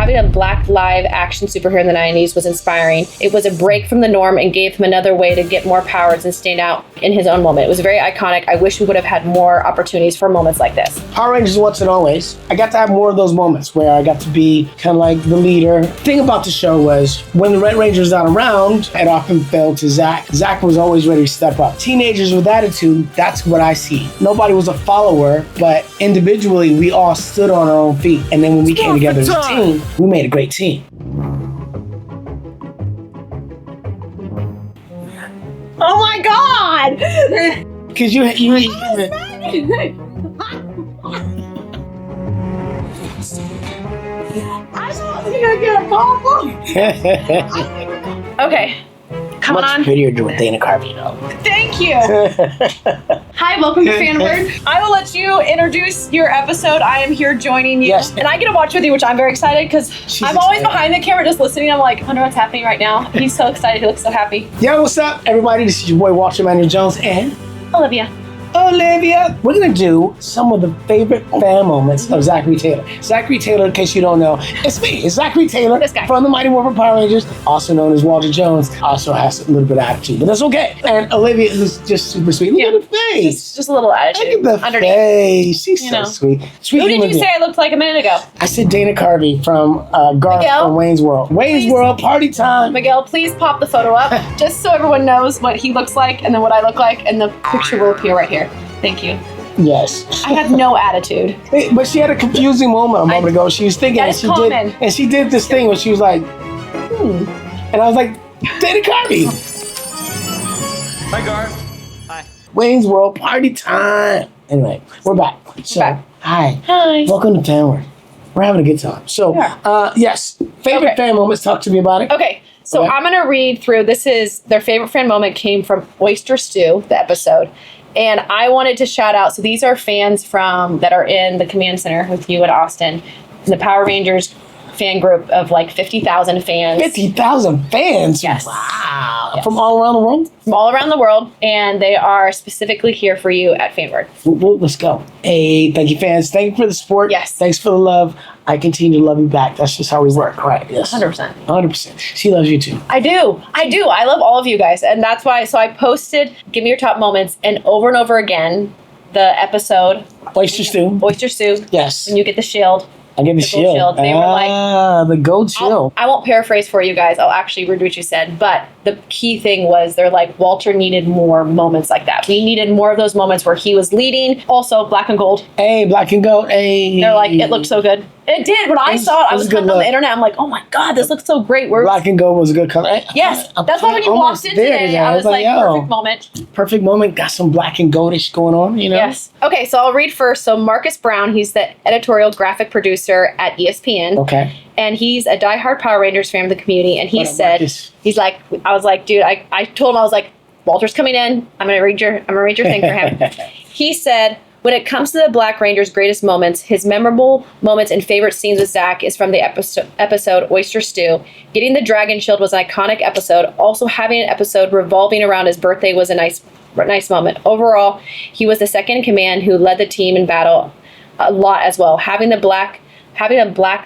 having a black live action superhero in the 90s was inspiring. It was a break from the norm and gave him another way to get more powers and stand out in his own moment. It was very iconic. I wish we would have had more opportunities for moments like this. Power Rangers once and always. I got to have more of those moments where I got to be kind of like the leader. The thing about the show was when the Red Ranger was not around, it often fell to Zach. Zach was always ready to step up. Teenagers with attitude, that's what I see. Nobody was a follower, but individually we all stood on our own feet. And then when we came together as a team, we made a great team. Oh my God! Because you I thought we were gonna get a bubble. Okay, come on. Much prettier with Dana Carvey, though. Thank you. Hi, welcome to Fanward. I will let you introduce your episode. I am here joining you. Yes. And I get to watch with you, which I'm very excited because I'm always behind the camera just listening. I'm like, I wonder what's happening right now. He's so excited. He looks so happy. Yo, what's up, everybody? This is your boy, Emanuel Jones, and Olivia. Olivia. We're going to do some of the favorite fan moments of Zachary Taylor. Zachary Taylor, in case you don't know, it's me. It's Zachary Taylor This guy. from the Mighty Morphin Power Rangers, also known as Walter Jones. Also has a little bit of attitude, but that's okay. And Olivia is just super sweet. Look at the face. Just a little attitude. Look at the underneath. face. She's so sweet. Sweet Who did human you say being. I looked like a minute ago? I said Dana Carvey from Garth Miguel? from Wayne's World. Wayne's World, party time. Miguel, please pop the photo up just so everyone knows what he looks like and then what I look like, and the picture will appear right here. Thank you. Yes. I have no attitude. But she had a confusing moment a moment ago. She was thinking, That is common. and she did this thing where she was like, and I was like, Dana Carvey. Hi, Garth. Hi. Wayne's World, party time. Anyway, we're back. So, back. hi. Hi. Welcome to Fanward. We're having a good time. So, yes, favorite Okay. fan moments. Talk to me about it. Okay, so Okay. I'm going to read through. This is their favorite fan moment came from Oyster Stew, the episode. And I wanted to shout out. So these are fans from that are in the command center with you at Austin, the Power Rangers fan group of like 50,000 fans. 50,000 fans. Yes. Wow. Yes. From all around the world. From all around the world, and they are specifically here for you at Fanward. Let's go. Hey, thank you, fans. Thank you for the support. Yes. Thanks for the love. I continue to love you back. That's just how we work, right? Yes. 100%. 100%. She loves you too. I do. I love all of you guys. And that's why, so I posted, give me your top moments, and over again, the episode, Oyster Stew. Oyster Stew, Yes. when you get the shield. I get the gold shield. shield. They were like, the gold shield. I won't paraphrase for you guys. I'll actually read what you said. But the key thing was they're like, Walter needed more moments like that. We needed more of those moments where he was leading. Also, black and gold. Hey, black and gold. Hey. They're like, it looked so good. It did. When I saw it, I was good on the look. internet. I'm like, oh my God, this looks so great. Black and gold was a good color. Yes, that's why when you walked in today, I was like, perfect moment. Perfect moment. Got some black and goldish going on, you know? Yes. Okay, so I'll read first. So Marcus Brown, he's the editorial graphic producer at ESPN. Okay. And he's a diehard Power Rangers fan of the community. And he What up, said, Marcus? he's like, I was like, dude, I told him, I was like, Walter's coming in. I'm gonna read your thing for him. He said, when it comes to the Black Ranger's greatest moments, his memorable moments and favorite scenes with Zach is from the episode Oyster Stew. Getting the Dragon Shield was an iconic episode. Also, having an episode revolving around his birthday was a nice moment. Overall, he was the second in command who led the team in battle a lot as well. Having a black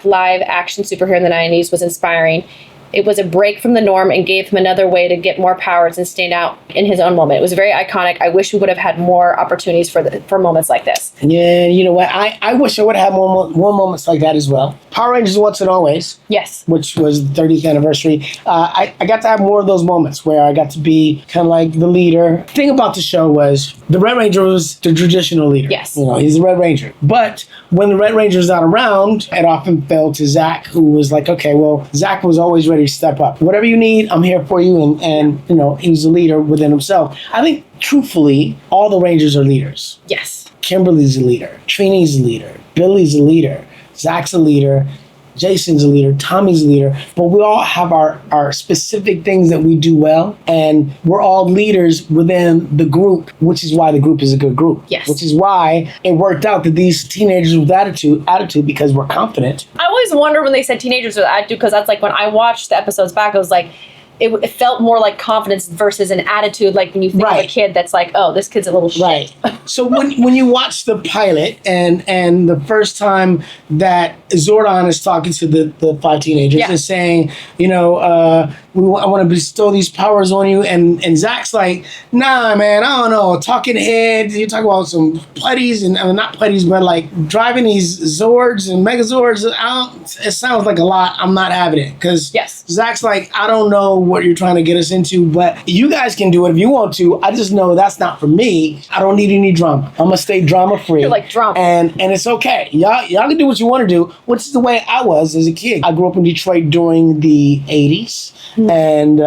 live action superhero in the 90s was inspiring. It was a break from the norm and gave him another way to get more powers and stand out in his own moment. It was very iconic. I wish we would have had more opportunities for moments like this. Yeah, you know what? I wish I would have had more moments like that as well. Power Rangers once and always. Yes. Which was the 30th anniversary. I got to have more of those moments where I got to be kind of like the leader. The thing about the show was the Red Ranger was the traditional leader. Yes. You know, he's the Red Ranger. But when the Red Ranger's not around, it often fell to Zach, who was like, okay, well, Zach was always ready to step up. Whatever you need, I'm here for you. And you know, he was a leader within himself. I think, truthfully, all the Rangers are leaders. Yes. Kimberly's a leader. Trini's a leader. Billy's a leader. Zach's a leader. Jason's a leader. Tommy's a leader. But we all have our specific things that we do well. And we're all leaders within the group, which is why the group is a good group. Yes. Which is why it worked out that these teenagers with attitude because we're confident. I always wonder when they said teenagers with attitude, because that's like when I watched the episodes back, I was like, it felt more like confidence versus an attitude, like when you think of a kid that's like, oh, this kid's a little shit. Right. So when you watch the pilot and the first time that Zordon is talking to the 5 teenagers and saying, you know, I want to bestow these powers on you, and Zach's like, nah, man, I don't know, talking heads. You talk about some putties and not putties, but like driving these Zords and Megazords. It sounds like a lot. I'm not having it because Zach's like, I don't know what you're trying to get us into, but you guys can do it if you want to. I just know that's not for me. I don't need any drama. I'm gonna stay drama free. You're like drama, and it's okay. Y'all can do what you want to do, which is the way I was as a kid. I grew up in Detroit during the 80s. And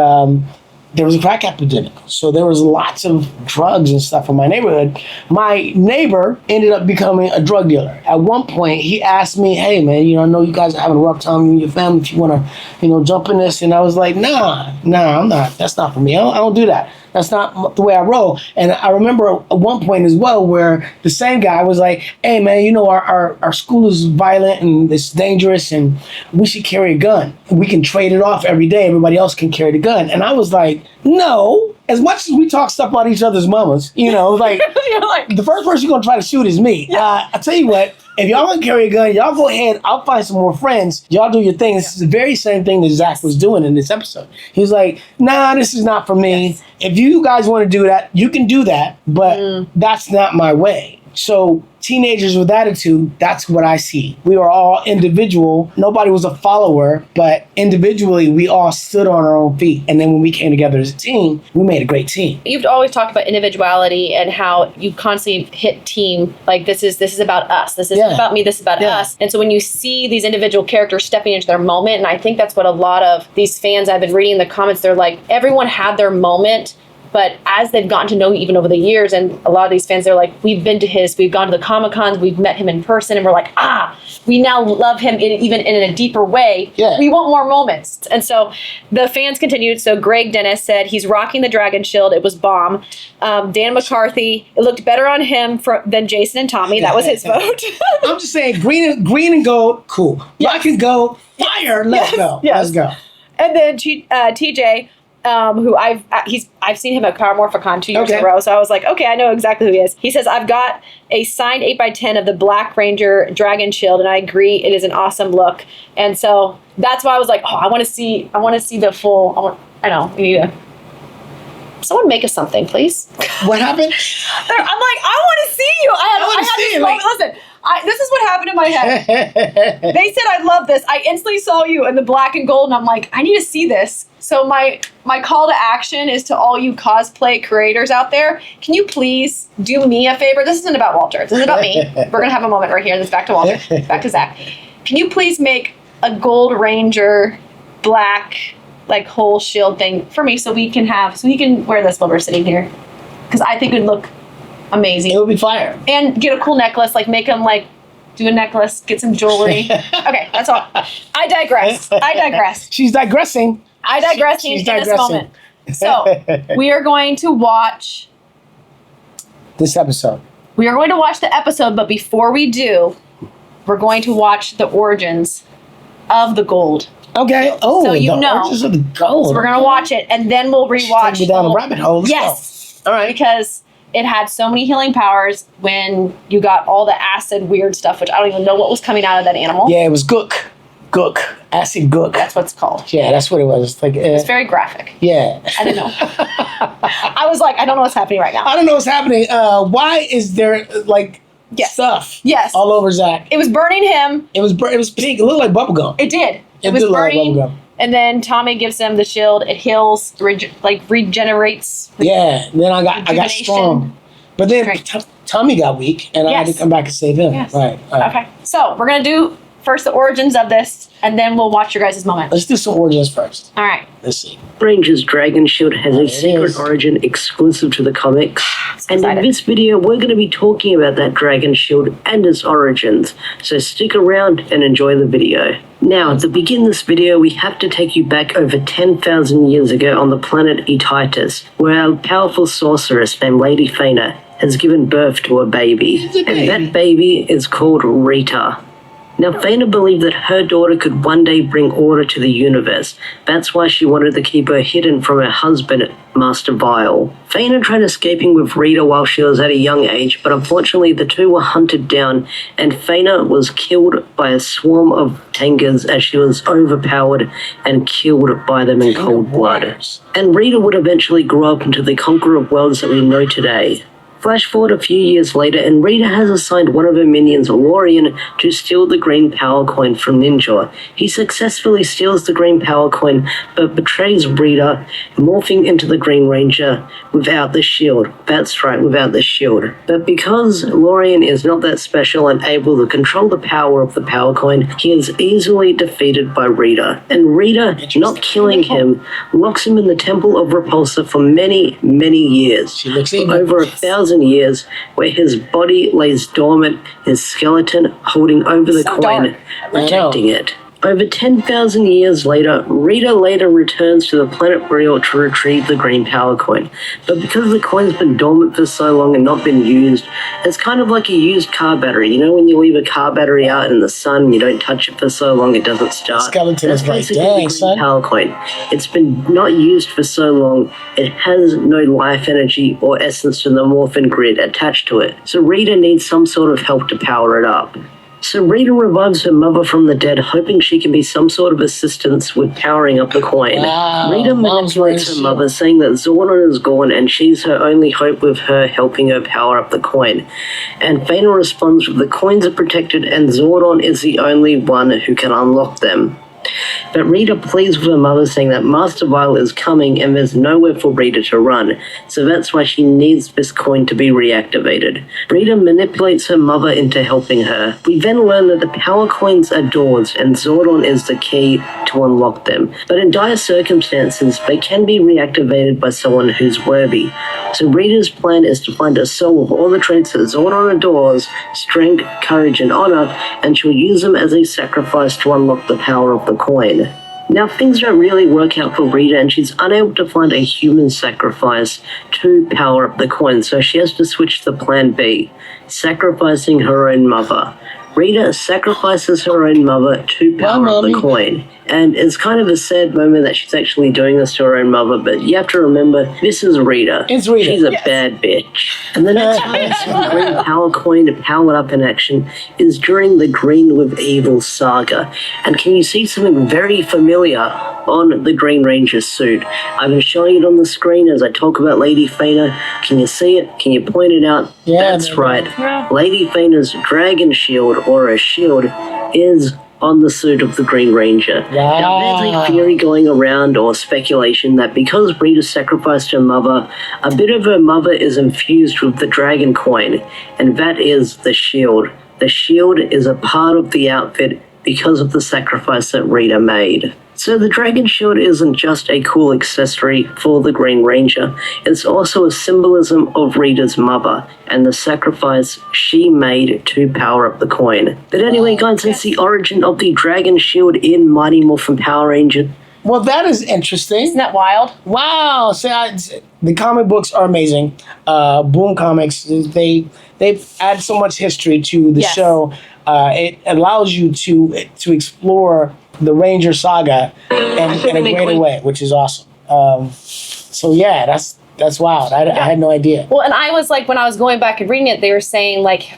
there was a crack epidemic. So there was lots of drugs and stuff in my neighborhood. My neighbor ended up becoming a drug dealer. At one point, he asked me, hey, man, you know, I know you guys are having a rough time in your family. If you want to, you know, jump in this. And I was like, nah, I'm not. That's not for me. I don't do that. That's not the way I roll. And I remember at one point as well where the same guy was like, hey, man, you know, our school is violent and it's dangerous and we should carry a gun. We can trade it off every day. Everybody else can carry the gun. And I was like, no. As much as we talk stuff about each other's mamas, you know, like, the first person you're going to try to shoot is me. I tell you what, if y'all want to carry a gun, y'all go ahead. I'll find some more friends. Y'all do your thing. This is the very same thing that Zach was doing in this episode. He was like, nah, this is not for me. Yes. If you guys want to do that, you can do that, but that's not my way. So teenagers with attitude, that's what I see. We are all individual. Nobody was a follower, but individually, we all stood on our own feet. And then when we came together as a team, we made a great team. You've always talked about individuality and how you constantly hit team. Like, this is about us. This isn't about me. This is about us. And so when you see these individual characters stepping into their moment, and I think that's what a lot of these fans I've been reading in the comments, they're like, everyone had their moment. But as they've gotten to know you even over the years, and a lot of these fans, they're like, we've gone to the Comic-Cons, we've met him in person, and we're like, we now love him even in a deeper way. Yeah. We want more moments. And so the fans continued. So Greg Dennis said he's rocking the Dragon Shield. It was bomb. Dan McCarthy, it looked better on him than Jason and Tommy. That was his vote. I'm just saying, green and gold, cool. Black and gold, fire, let's go. Let's go. And then TJ, who I've seen him at Carmorphicon 2 years in a row, so I was like, okay, I know exactly who he is. He says, I've got a signed 8x10 of the Black Ranger Dragon Shield, and I agree, it is an awesome look. And so that's why I was like, I want to see the full. We need to. Someone make us something, please. What happened? I'm like, I want to see you. I had this moment. Listen. This is what happened in my head. They said, I love this. I instantly saw you in the black and gold, and I'm like, I need to see this. So my call to action is to all you cosplay creators out there. Can you please do me a favor? This isn't about Walter. This is about me. We're going to have a moment right here. This is back to Walter. Back to Zach. Can you please make a Gold Ranger black, like, whole shield thing for me so we can wear this while we're sitting here? Because I think it would look amazing. It would be fire. And get a cool necklace, like make them like do a necklace, get some jewelry. Okay, that's all. I digress. She's digressing. In this moment. So we are going to watch this episode. We are going to watch the episode, but before we do, we're going to watch the origins of the gold. Okay. Oh, so origins of the gold. So we're gonna watch it, and then we'll rewatch. Take me down the rabbit hole. Let's go. All right. Because it had so many healing powers when you got all the acid weird stuff, which I don't even know what was coming out of that animal. Yeah, it was gook. Acid gook. That's what it's called. Yeah, that's what it was. Like, it's very graphic. Yeah. I didn't know. I was like, I don't know what's happening right now. I don't know what's happening. Why is there stuff all over Zach? It was burning him. It was pink. It looked like bubblegum. It did. It was burning. Like and then Tommy gives him the shield. It heals, regenerates. Yeah. And then I got strong. But then Tommy got weak, and I had to come back and save him. Yes. Right. Okay. So we're going to do first the origins of this, and then we'll watch your guys' moment. Let's do some origins first. All right. Let's see. Ranger's Dragon Shield has a secret origin exclusive to the comics. And in this video, we're going to be talking about that Dragon Shield and its origins. So stick around and enjoy the video. Now, to begin this video, we have to take you back over 10,000 years ago on the planet Etitus, where a powerful sorceress named Lady Fana has given birth to a baby. And that baby is called Rita. Now, Faina believed that her daughter could one day bring order to the universe. That's why she wanted to keep her hidden from her husband, Master Vile. Faina tried escaping with Rita while she was at a young age, but unfortunately the two were hunted down, and Faina was killed by a swarm of Tengers as she was overpowered and killed by them in cold blood. And Rita would eventually grow up into the conqueror of worlds that we know today. Flash forward a few years later, and Rita has assigned one of her minions, Lorian, to steal the green power coin from Ninja. He successfully steals the green power coin, but betrays Rita, morphing into the Green Ranger without the shield. That's right, without the shield. But because Lorian is not that special and able to control the power of the power coin, he is easily defeated by Rita. And Rita, not killing him, locks him in the Temple of Repulsa for many, many years. She looks for evil. over 1,000 years, where his body lays dormant, his skeleton holding over the So coin, dark. protecting it. Over 10,000 years later, Rita later returns to the planet Brielle to retrieve the green power coin. But because the coin's been dormant for so long and not been used, it's kind of like a used car battery. You know when you leave a car battery out in the sun and you don't touch it for so long it doesn't start? Skeleton That's is like, basically dang, the green son. power coin. It's been not used for so long, it has no life energy or essence to the morphin grid attached to it. So Rita needs some sort of help to power it up. So Rita revives her mother from the dead, hoping she can be some sort of assistance with powering up the coin. Wow, Rita Mom's manipulates her very mother, saying that Zordon is gone and she's her only hope with her helping her power up the coin. And Faina responds with the coins are protected and Zordon is the only one who can unlock them. But Rita pleads with her mother, saying that Master Vile is coming and there's nowhere for Rita to run, so that's why she needs this coin to be reactivated. Rita manipulates her mother into helping her. We then learn that the power coins are doors and Zordon is the key to unlock them, but in dire circumstances they can be reactivated by someone who's worthy. So Rita's plan is to find a soul with all the traits that Zordon adores, strength, courage, and honor, and she'll use them as a sacrifice to unlock the power of the coin. Now things don't really work out for Rita and she's unable to find a human sacrifice to power up the coin, so she has to switch to plan B, sacrificing her own mother. Rita sacrifices her own mother to power up the coin. And it's kind of a sad moment that she's actually doing this to her own mother, but you have to remember, this is Rita. It's Rita. She's a bad bitch. And the next time you see the green power coin powered up in action is during the Green with Evil saga. And can you see something very familiar on the Green Ranger's suit? I've been showing it on the screen as I talk about Lady Faina. Can you see it? Can you point it out? Yeah, That's right. Lady Faina's dragon shield, or a shield, is on the suit of the Green Ranger. Wow. Now, there's a theory going around, or speculation, that because Rita sacrificed her mother, a bit of her mother is infused with the dragon coin, and that is the shield. The shield is a part of the outfit because of the sacrifice that Rita made. So the dragon shield isn't just a cool accessory for the Green Ranger, it's also a symbolism of Rita's mother and the sacrifice she made to power up the coin. But anyway guys, that's the origin of the dragon shield in Mighty Morphin Power Ranger. Well, that is interesting. Isn't that wild? Wow. The comic books are amazing. Boom Comics, they add so much history to the Yes. show. It allows you to explore the Ranger saga in a greater way, which is awesome. So yeah, that's wild. I had no idea. Well, and I was like, when I was going back and reading it, they were saying like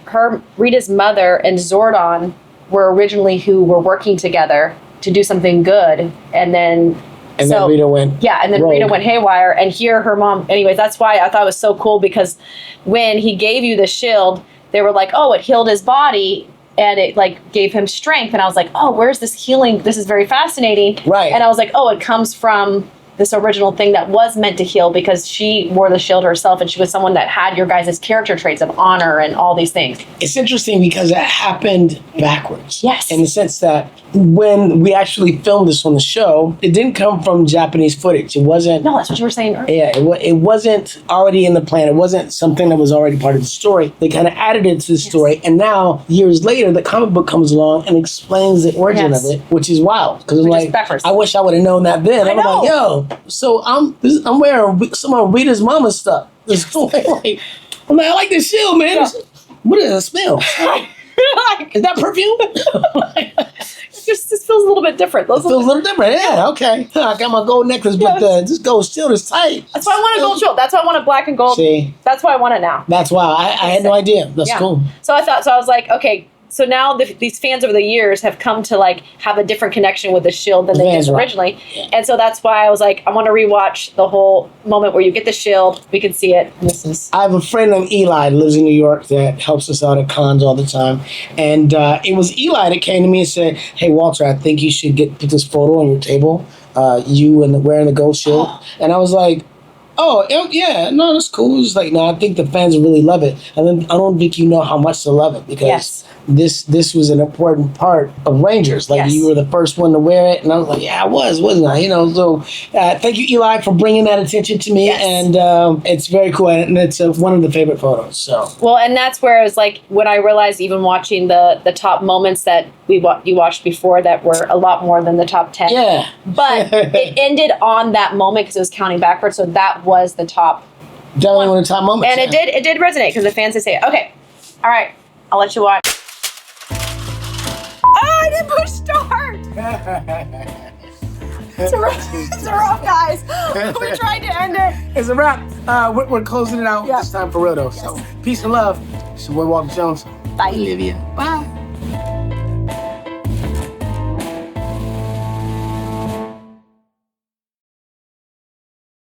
Rita's mother and Zordon were originally who were working together to do something good, and then Rita went. Yeah, and then rogue. Rita went haywire, and here her mom. Anyways, that's why I thought it was so cool, because when he gave you the shield, they were like, oh, it healed his body. And it like gave him strength, and I was like, "Oh, where's this healing? This is very fascinating." Right. And I was like, "Oh, it comes from this original thing that was meant to heal, because she wore the shield herself, and she was someone that had your guys' character traits of honor and all these things." It's interesting because it happened backwards. Yes. In the sense that when we actually filmed this on the show, it didn't come from Japanese footage. It wasn't. No, that's what you were saying earlier. Yeah, it wasn't already in the plan. It wasn't something that was already part of the story. They kind of added it to the story, and now years later, the comic book comes along and explains the origin Yes. of it, which is wild. Because I'm Which is like, backwards. I wish I would have known that then. I I'm like, know. yo, so I'm wearing some of Rita's mama's stuff. I'm like, I like this shield, man. What does it smell? Like, Is that perfume? this feels a little bit different. It feels a little different. Yeah, okay. I got my gold necklace, but this gold shield is tight. That's why I want a gold shield. That's why I want a black and gold. See? That's why I want it now. That's why I had no idea. That's cool. So I was like, okay. So now these fans over the years have come to like have a different connection with the shield than they did originally. Yeah. And so that's why I was like, I want to rewatch the whole moment where you get the shield. We can see it. And this is. I have a friend named Eli that lives in New York that helps us out at cons all the time. And it was Eli that came to me and said, hey, Walter, I think you should put this photo on your table. You and wearing the gold shield. And I was like, oh, yeah, no, that's cool. It's like, no, I think the fans really love it. And then I don't think you know how much they love it because this was an important part of Rangers. Like, you were the first one to wear it. And I was like, yeah, I was, wasn't I? You know, so thank you, Eli, for bringing that attention to me. Yes. And it's very cool. And it's one of the favorite photos. So. Well, and that's where it was like, when I realized even watching the top moments that you watched before that were a lot more than the top 10. Yeah. But it ended on that moment because it was counting backwards. So that was the top. Definitely one of the top moments. And it did resonate because the fans would say, okay, all right, I'll let you watch. Oh, I didn't push start. It's a wrap, guys. We tried to end it. It's a wrap. We're closing it out. It's time for real though. So peace and love. It's your boy Walter Jones. Bye. Olivia. Bye.